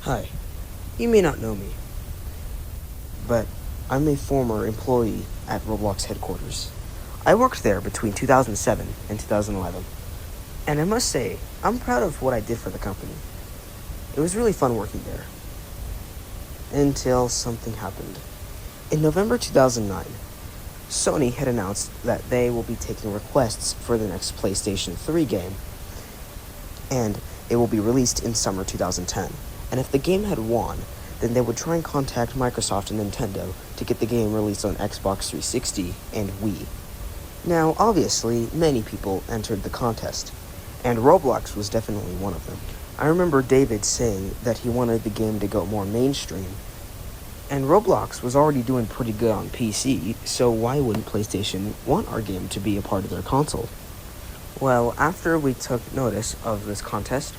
Hi, you may not know me, but I'm a former employee at Roblox headquarters. I worked there between 2007 and 2011, and I must say, I'm proud of what I did for the company. It was really fun working there. Until something happened. In November 2009, Sony had announced that they will be taking requests for the next PlayStation 3 game, and it will be released in summer 2010. And if the game had won, then they would try and contact Microsoft and Nintendo to get the game released on Xbox 360 and Wii. Now, obviously, many people entered the contest, and Roblox was definitely one of them. I remember David saying that he wanted the game to go more mainstream, and Roblox was already doing pretty good on PC, so why wouldn't PlayStation want our game to be a part of their console? Well, after we took notice of this contest,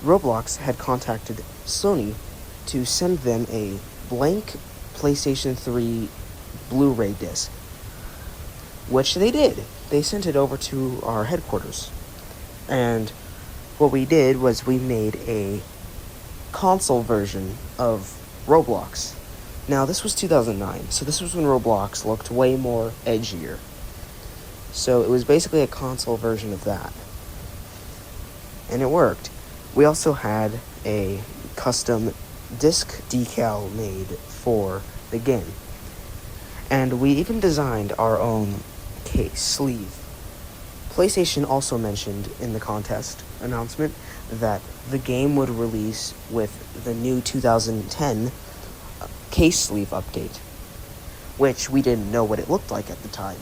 Roblox had contacted Sony to send them a blank PlayStation 3 Blu-ray disc, which they did. They sent it over to our headquarters. And what we did was we made a console version of Roblox. Now, this was 2009, so this was when Roblox looked way more edgier. So it was basically a console version of that. And it worked. We also had a custom disc decal made for the game. And we even designed our own case sleeve. PlayStation also mentioned in the contest announcement that the game would release with the new 2010 case sleeve update, which we didn't know what it looked like at the time.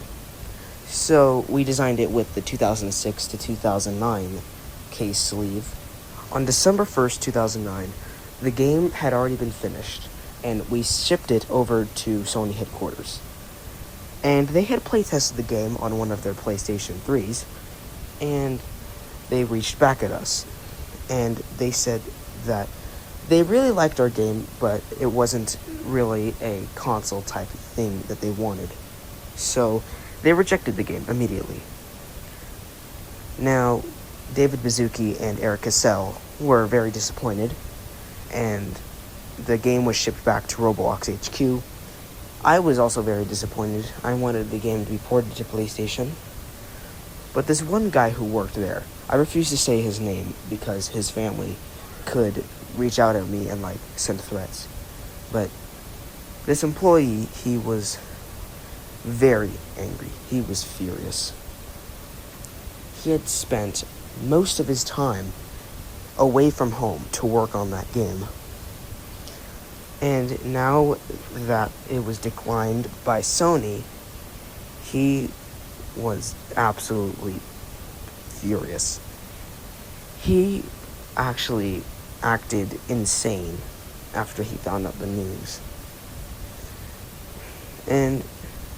So we designed it with the 2006 to 2009 case sleeve. On December 1st, 2009, the game had already been finished, and we shipped it over to Sony headquarters. And they had playtested the game on one of their PlayStation 3s, and they reached back at us. And they said that they really liked our game, but it wasn't really a console type of thing that they wanted. So they rejected the game immediately. Now, David Baszucki and Eric Cassell were very disappointed, and the game was shipped back to Roblox HQ. I was also very disappointed. I wanted the game to be ported to PlayStation. But this one guy who worked there, I refuse to say his name because his family could reach out at me and send threats. But this employee, he was very angry. He was furious. He had spent most of his time away from home to work on that game. And now that it was declined by Sony, he was absolutely furious. He actually acted insane after he found out the news. And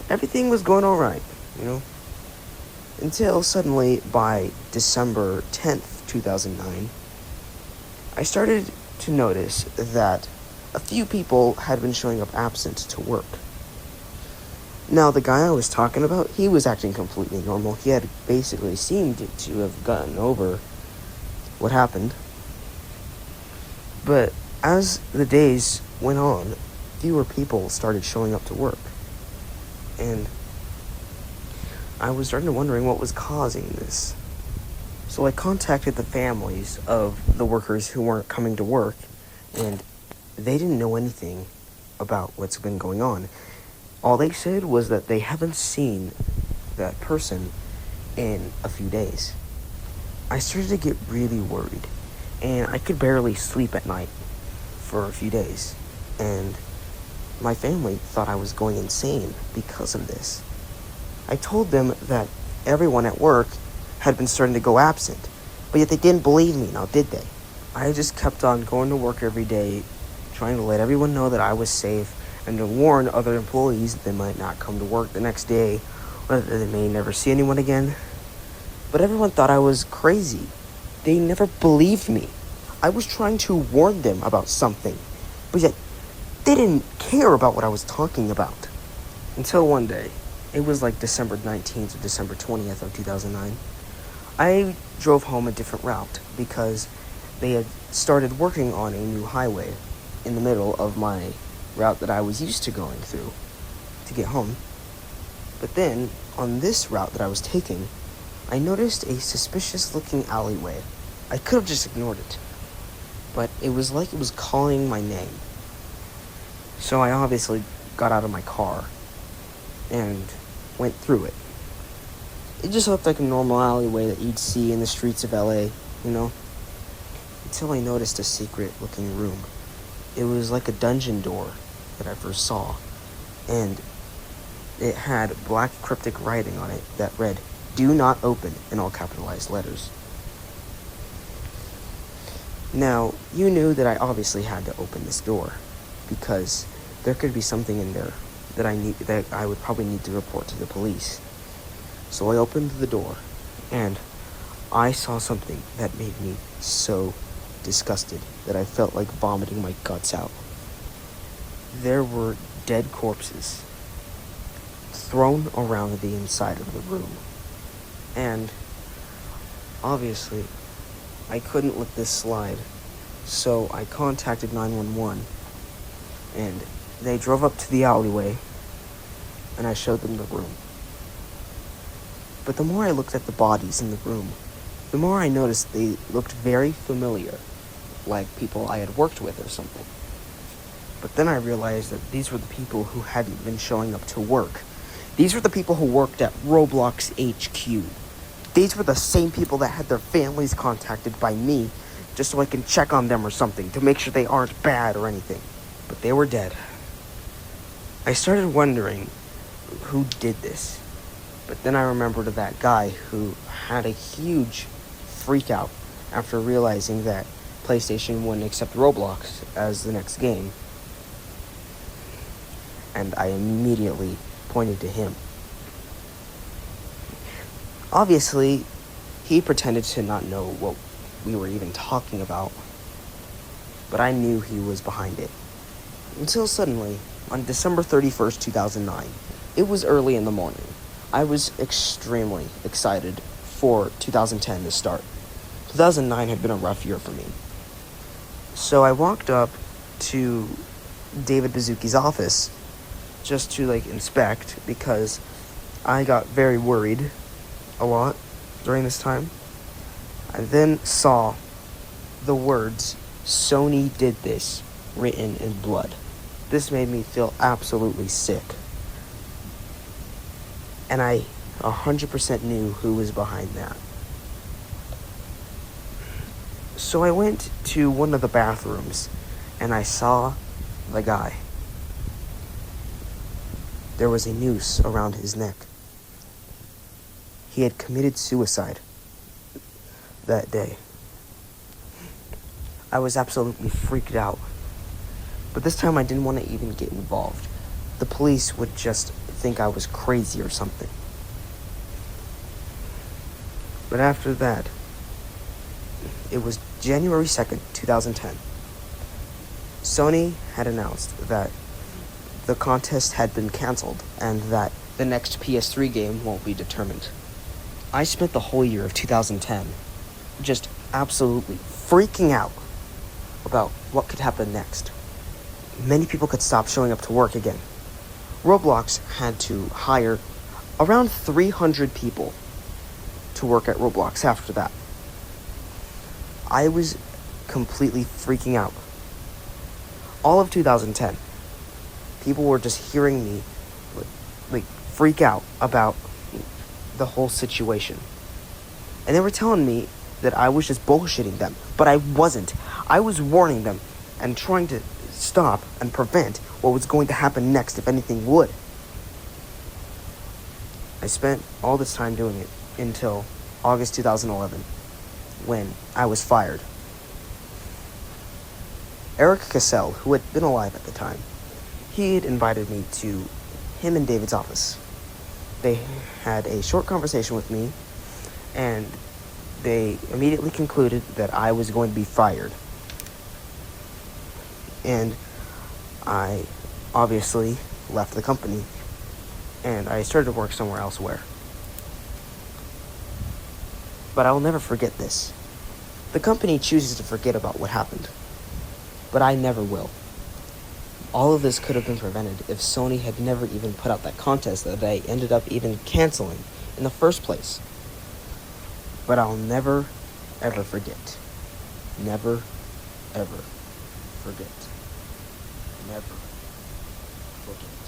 everything was going alright, until suddenly by December 10th, 2009, I started to notice that a few people had been showing up absent to work. Now, the guy I was talking about, he was acting completely normal. He had basically seemed to have gotten over what happened. But as the days went on, fewer people started showing up to work. And I was starting to wondering what was causing this. So I contacted the families of the workers who weren't coming to work, and they didn't know anything about what's been going on. All they said was that they haven't seen that person in a few days. I started to get really worried, and I could barely sleep at night for a few days. And my family thought I was going insane because of this. I told them that everyone at work had been starting to go absent, but yet they didn't believe me, now did they? I just kept on going to work every day, trying to let everyone know that I was safe, and to warn other employees that they might not come to work the next day, or that they may never see anyone again. But everyone thought I was crazy. They never believed me. I was trying to warn them about something, but yet they didn't care about what I was talking about. Until one day, it was December 19th or December 20th of 2009, I drove home a different route because they had started working on a new highway in the middle of my route that I was used to going through to get home. But then, on this route that I was taking, I noticed a suspicious-looking alleyway. I could have just ignored it, but it was like it was calling my name. So I obviously got out of my car and went through it. It just looked like a normal alleyway that you'd see in the streets of LA, until I noticed a secret-looking room. It was like a dungeon door that I first saw, and it had black cryptic writing on it that read, "Do not open," in all capitalized letters. Now, you knew that I obviously had to open this door, because there could be something in there that I would probably need to report to the police. So I opened the door, and I saw something that made me so disgusted that I felt like vomiting my guts out. There were dead corpses thrown around the inside of the room, and obviously I couldn't let this slide, so I contacted 911, and they drove up to the alleyway, and I showed them the room. But the more I looked at the bodies in the room, the more I noticed they looked very familiar, like people I had worked with or something. But then I realized that these were the people who hadn't been showing up to work. These were the people who worked at Roblox HQ. These were the same people that had their families contacted by me just so I can check on them or something to make sure they aren't bad or anything. But they were dead. I started wondering who did this. But then I remembered that guy who had a huge freak out after realizing that PlayStation wouldn't accept Roblox as the next game. And I immediately pointed to him. Obviously, he pretended to not know what we were even talking about, but I knew he was behind it. Until suddenly, on December 31st, 2009, it was early in the morning. I was extremely excited for 2010 to start. 2009 had been a rough year for me. So I walked up to David Bazuki's office just to inspect, because I got very worried a lot during this time. I then saw the words, "Sony did this," written in blood. This made me feel absolutely sick. And I 100% knew who was behind that. So I went to one of the bathrooms, and I saw the guy. There was a noose around his neck. He had committed suicide that day. I was absolutely freaked out. But this time I didn't want to even get involved. The police would just think I was crazy or something. But after that, it was January 2nd, 2010. Sony had announced that the contest had been canceled and that the next PS3 game won't be determined. I spent the whole year of 2010 just absolutely freaking out about what could happen next. Many people could stop showing up to work again. Roblox had to hire around 300 people to work at Roblox after that. I was completely freaking out. All of 2010, people were just hearing me freak out about the whole situation. And they were telling me that I was just bullshitting them, but I wasn't. I was warning them and trying to stop and prevent what was going to happen next if anything would. I spent all this time doing it until August 2011, when I was fired. Eric Cassell, who had been alive at the time, he had invited me to him and David's office. They had a short conversation with me, and they immediately concluded that I was going to be fired. And I obviously left the company, and I started to work somewhere elsewhere. But I will never forget this. The company chooses to forget about what happened, but I never will. All of this could have been prevented if Sony had never even put out that contest that I ended up even canceling in the first place. But I'll never, ever forget. Never, ever forget. Never forget.